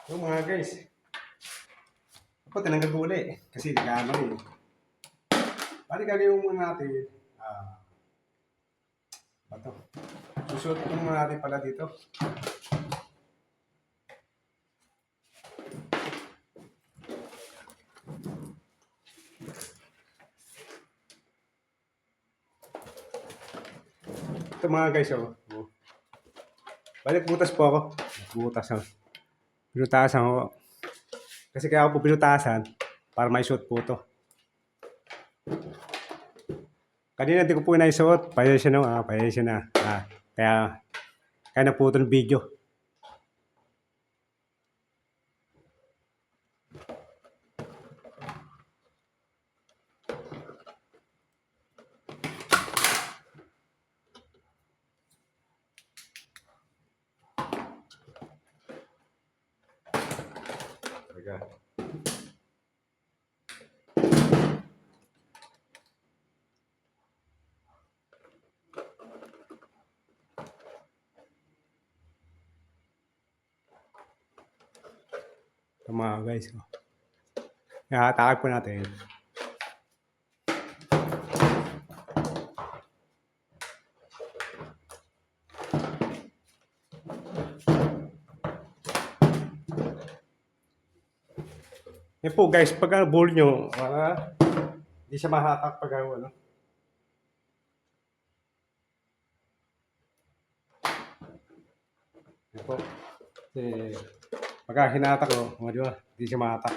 Yung mga guys, ako tinanggal ko uli kasi nag-aamali eh. Bali gagawin muna natin, bato. Susuot ko muna natin pala dito. Ito mga guys, oh. Balik butas po ako. Butas ako. Pinutasan ako. Kasi kaya ako po pinutasan para may suot po to. Kanina hindi ko po naisuot. Pasensya na, pasensya na. Kaya na po ito ng video. Teka. Ito mga guys. Oh. Nakatakip po natin. Yan po guys, pag ball nyo, hindi siya mahatak pag ano. Yan po. Kasi pagka hinatak ko, di ba, hindi siya mahatak.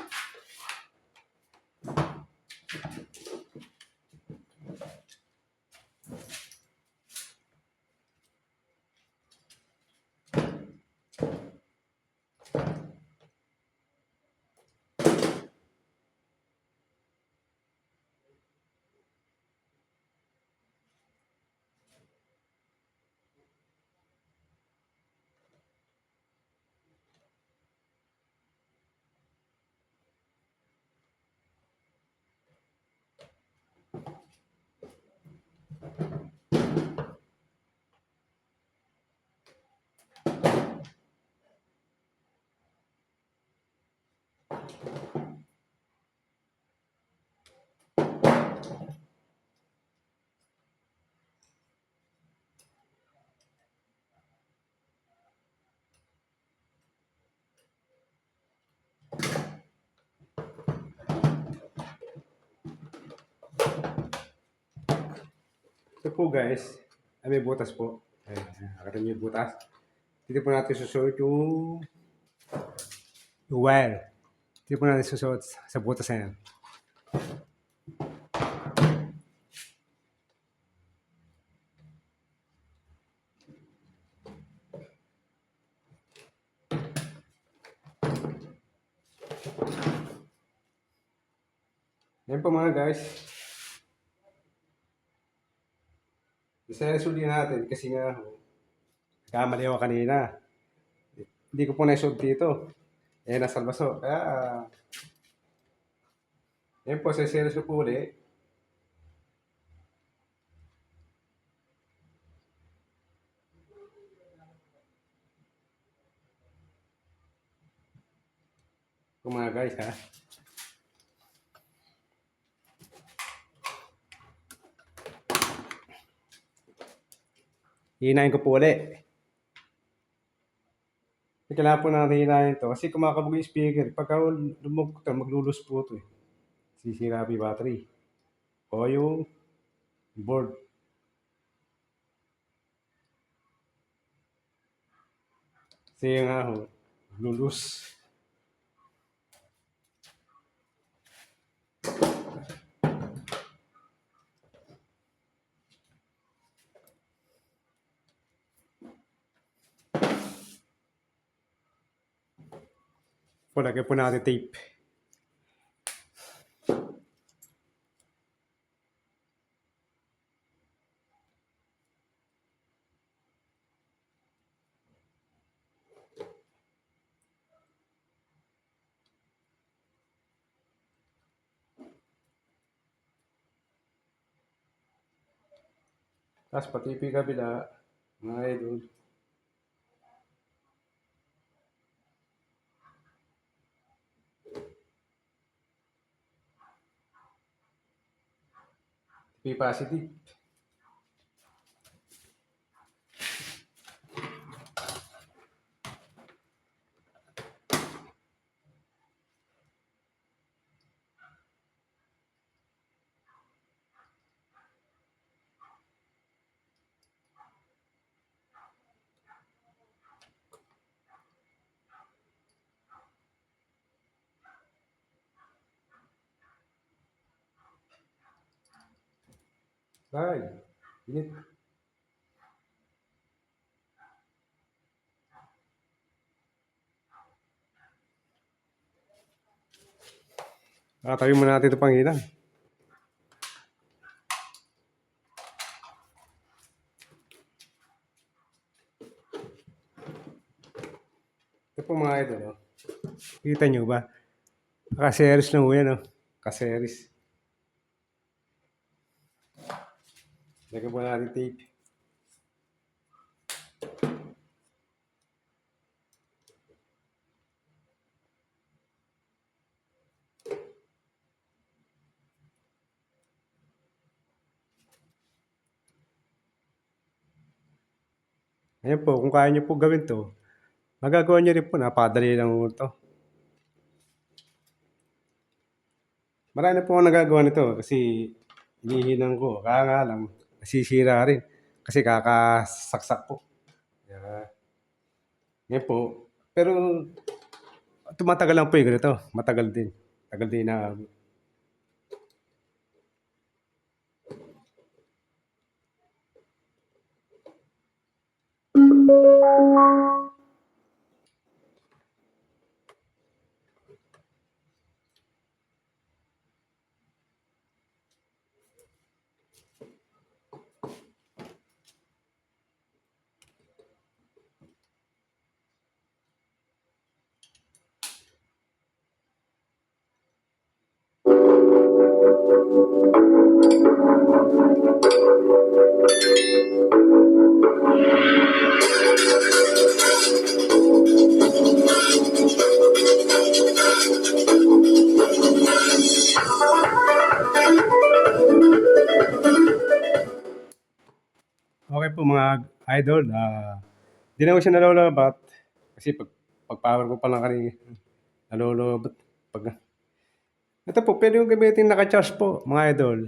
Ito po guys, ay may butas po. Ayan, nakita niyo yung butas. Dito po natin susuot yung wire. Dito po natin susuot sa butas na yan. Yan po mga guys. Isa-result natin kasi nga kamali ako kanina. Hindi ko po naisod dito. Nasa albaso. Kaya, yan po, sa-series ko po ulit. Kung mga guys ha. Hinahin ko po ulit. Kailangan po natin hinahin ito kasi kumakabog yung speaker. Pagka lumog ito, maglulus po ito eh. Sisira po yung battery. O yung board. Kasi nga ho, lulus. Po, lagyan po natin tape. Tapos pati yung kabila, mga idol. P positive. Ay, init. Tayo muna natin ito Panginoon. Ito po mga idol. Oh. Kita nyo ba? Naka-series na po yan. Oh. Naka-series. Lagyan po natin tape. Ayan po, kung kaya nyo po gawin to, magagawa nyo rin po, napakadali lang po ito. Marami na po ako nagagawa nito kasi hinihinang ko. Kaya nga lang, nasisira rin kasi kakasaksak po. Yan po. Pero tumatagal lang po yung ganito. Matagal din. Tagal din na. Okay po mga idol. Di na ko siya nalolobat kasi pag power ko pa lang kanina. Nalolobat. Ito po, pwede yung gamitin naka-charge po mga idol.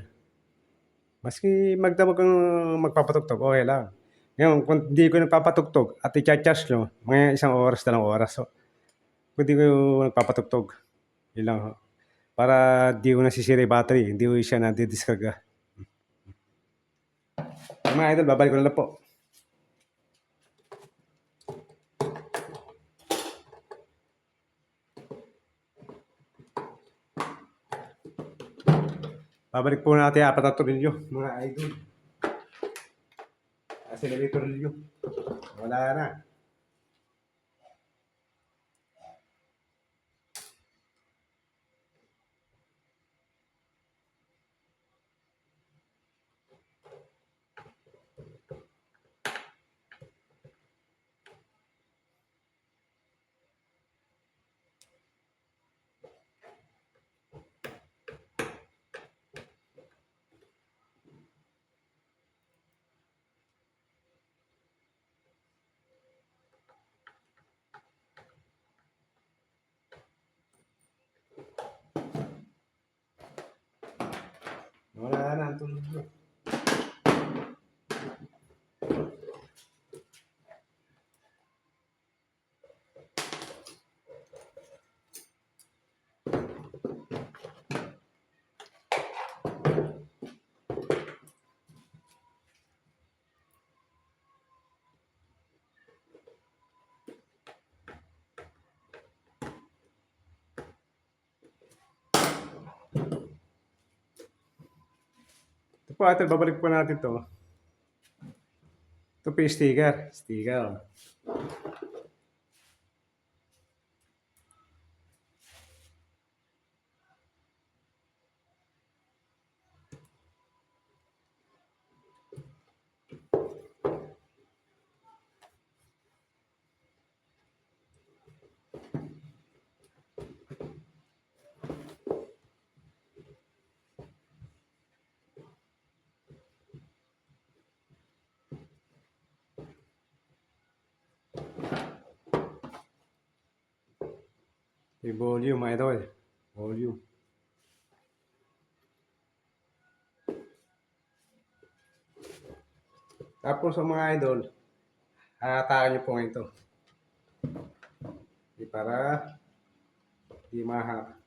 Maski magdamag kang magpapatugtog, okay lang. Ngayon, kung di ko nagpapatugtog at i-charge nyo, mga 1 oras, 2 oras. So, kung di ko nagpapatugtog, yun lang ho. Para di ko nasisira yung battery, hindi ko siya nadi-discarga. Mga idol, babalik ko na lang po. Babalik po natin 4 na tornilyo, mga idol. Kasi na may tornilyo. Wala na. Wala na ang tornilyo. Ito po ate, babalik po natin to. Ito po yung sticker. Sticker. May volume mga idol. Volume. Tapos sa mga idol, hahatakan nyo po ngayon ito. Para di mahak.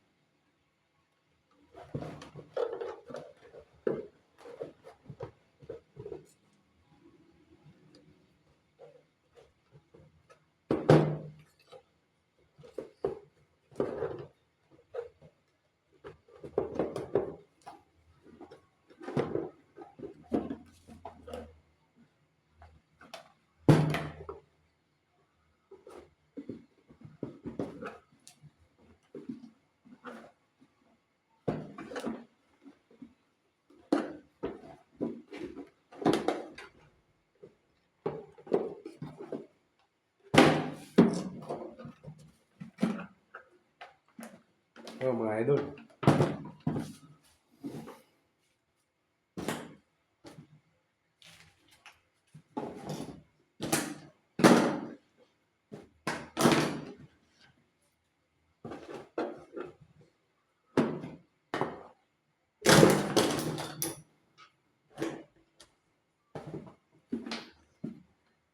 Ito mga idol.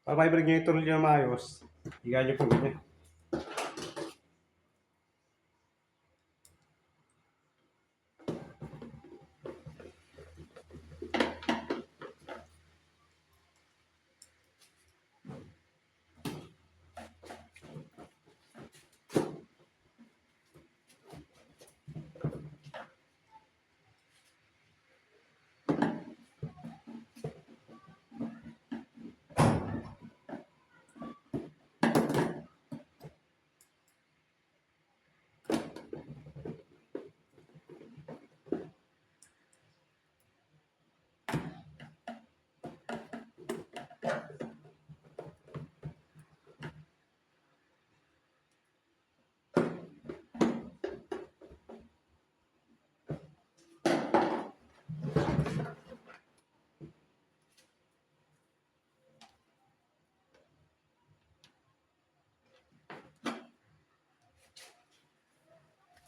Para ma-break nyo yung tunnel nyo na maayos, higaan nyo po ganyan.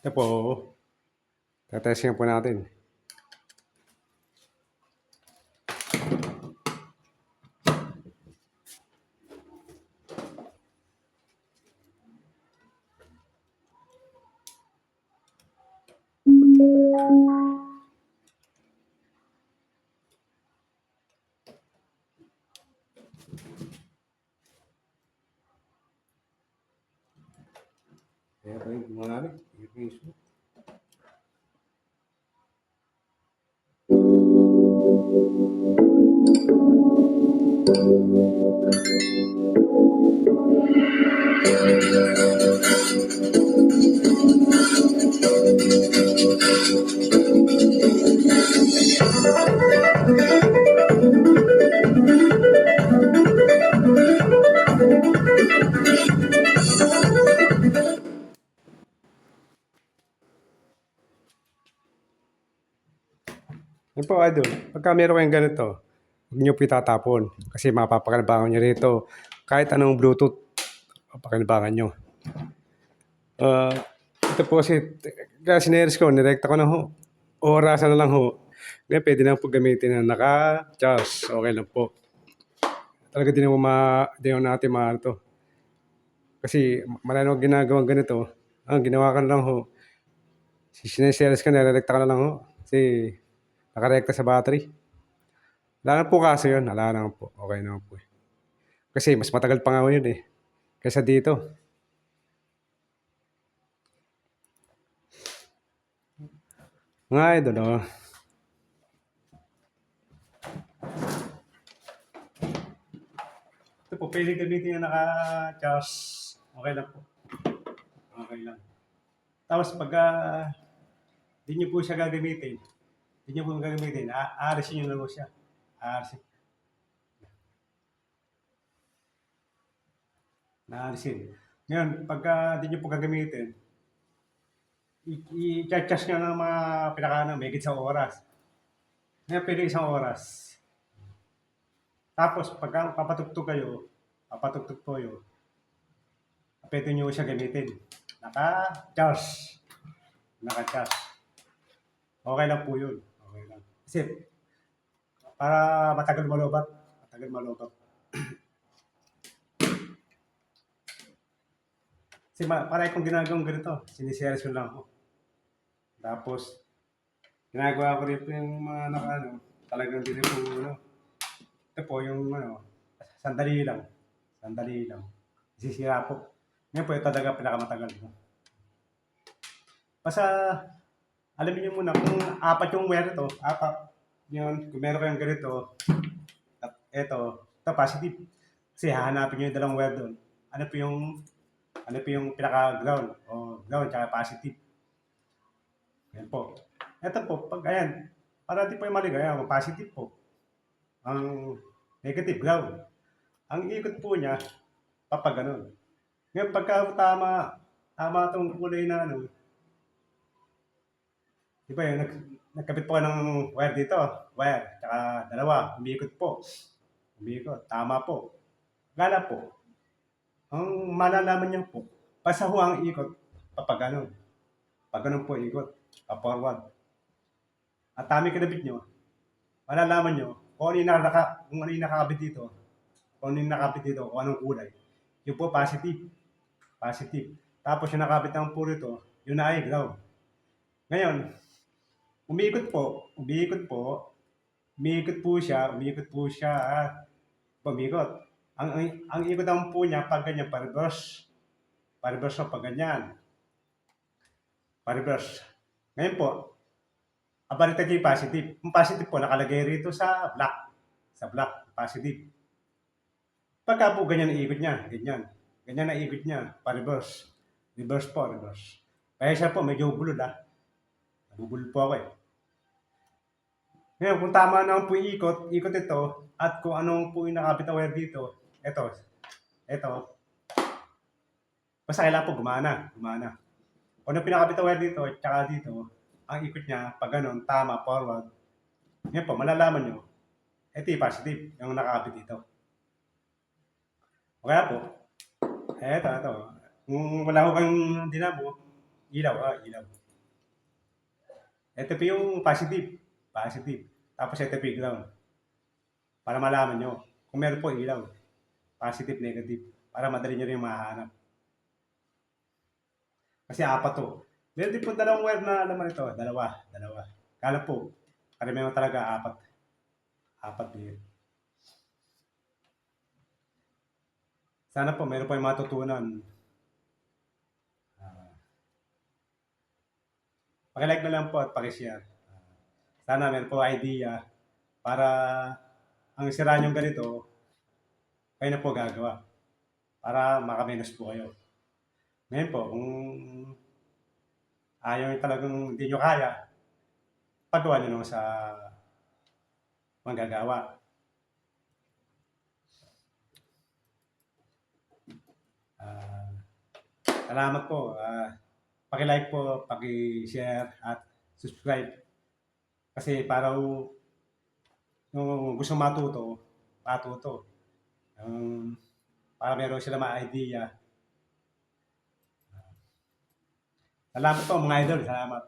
Ito po, tatesting po natin. Kaya pa yung mga iso. Yan po, idol. Pagka meron kayong ganito, huwag nyo po itatapon. Kasi mapapakinabangan nyo rito. Kahit anong Bluetooth, mapapakinabangan nyo. Ito po kasi sineris ko, nirekta ko na ho. Orasan na lang ho. Ngayon, pwede na po gamitin na naka-charge. Okay lang po. Talaga di na natin maano to. Kasi marami ginagawang ganito. Ang ginawa ka na lang ho. Sineseries ka, nirekta ka na lang ho. Kasi nakarekta sa battery. Wala na po kaso yun. Wala na po. Okay na po. Kasi mas matagal pa nga yun eh. Kaysa dito. Mga idol, oh. Ito po, pwede gamitin yung naka-charge. Okay lang po. Okay lang. Tapos pagka di nyo po siya gagamitin, aarisin nyo lang po siya. Aarisin. Naalisin. Ngayon, pagka di nyo po gagamitin, i-charge nyo ng mga pinakana, may sa oras. Ngayon, pwede isang oras. Tapos, pagka papatugtog po kayo, pwede nyo siya gamitin. Naka-charge. Naka-charge. Okay lang po yun. Okay lang. Kasi para matagal malobat. Matagal malobat. Kasi para kung ginagawang ganito, siniseries ko lang ako. Tapos, ginagawa ko rin po yung mga talagang din po, ito po yung, sandali lang. Sandali lang. Sisira po. Ngayon po, ito talaga pinakamatagal. Basta, alam niyo muna, kung apat yung wire ito, apat, yun, kung meron kayong ganito, at ito positive. Kasi hahanapin niyo yung dalawang wire doon. Ano po yung pinaka-ground, o ground, tsaka positive. Yan po. Ito po, pag ayan, para di po yung maligaya, ang positive po. Ang negative ground. Ang ikot po niya, papaganon. Ngayon, pagka tama itong kulay na di ba yun, nagkabit po ng wire dito, wire, tsaka dalawa, umiikot po. Umiikot, tama po. Gala po, ang malalaman niyo po, basta ho ang ikot, papaganon. Pag ganun po ikot, pa-forward. At tami kinabit nyo, malalaman nyo kung ano yung nakakabit dito, kung anong kulay. Yung po positive. Positive. Tapos yung nakabit ng puro ito, yun na ay ground. Ngayon, umiikot po siya, umikot. Ang ikot naman po niya, pag ganyan, pa-reverse. Pa-reverse na pag ganyan. Pa-reverse. Ngayon po, abaliktad yung positive. Yung positive po, nakalagay rito sa black. Sa black, positive. Pagka po ganyan ang ikot niya, ganyan. Ganyan ang ikot niya, pa-reverse. Reverse po, reverse. Kaya siya po, medyo bulod Nabubulod po ako eh. Ngayon, kung tama naman po yung ikot ito, at kung anong po yung nakapit na wire dito, ito. Basta kailangan po gumana. Kung ano pinakapit na wire dito, tsaka dito, ang ikot niya, pag ganun, tama, forward. Ngayon po, malalaman nyo, ito yung positive, yung nakakapit dito. O kaya po, ito. Kung wala ko kayong dinamo, ilaw. Ito po yung positive. Tapos ito po yung ground. Para malaman nyo, kung meron po ilaw, positive, negative, para madali nyo rin mahanap. Kasi apat to. Meron din po dalawang wire na naman ito. Dalawa. Kala po, karamihan talaga apat. Apat din. Sana po, meron po yung matutunan. Pakilike na lang po at pakishare. Sana meron po idea para ang sira nyo ganito, kayo na po gagawa. Para makamenos po kayo. Ngayon po, kung ayaw nyo talagang hindi nyo kaya, pagawa nyo naman sa manggagawa. Salamat po. Paki-like po, paki-share at subscribe. Kasi para kung gusto matuto. Para meron sila ma-idea. Salamat po mga idol. Salamat.